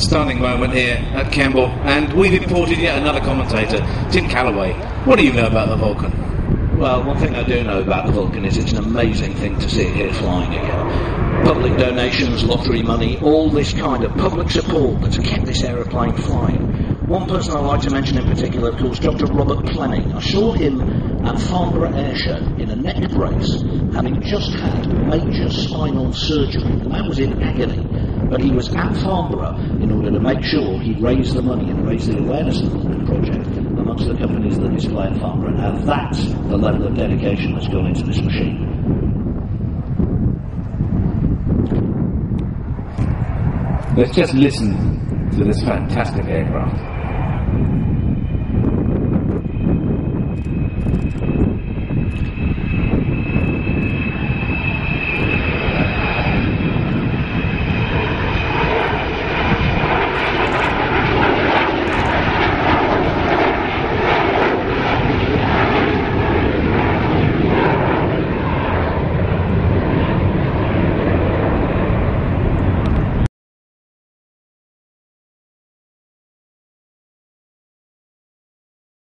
stunning moment here at Kemble, and we've imported yet another commentator, Tim Calloway. What do you know about the Vulcan? Well, one thing I do know about the Vulcan is it's an amazing thing to see it here flying again. Public donations, lottery money, all this kind of public support that's kept this aeroplane flying. One person I'd like to mention in particular, of course, Dr. Robert Plenning. I saw him at Kemble Airshow in a neck brace, having just had major spinal surgery. The man was in agony, but he was at Farnborough in order to make sure he raised the money and raised the awareness of the Vulcan project amongst the companies that display at Farnborough. And that's the level of dedication that's gone into this machine. Let's just listen to this fantastic aircraft.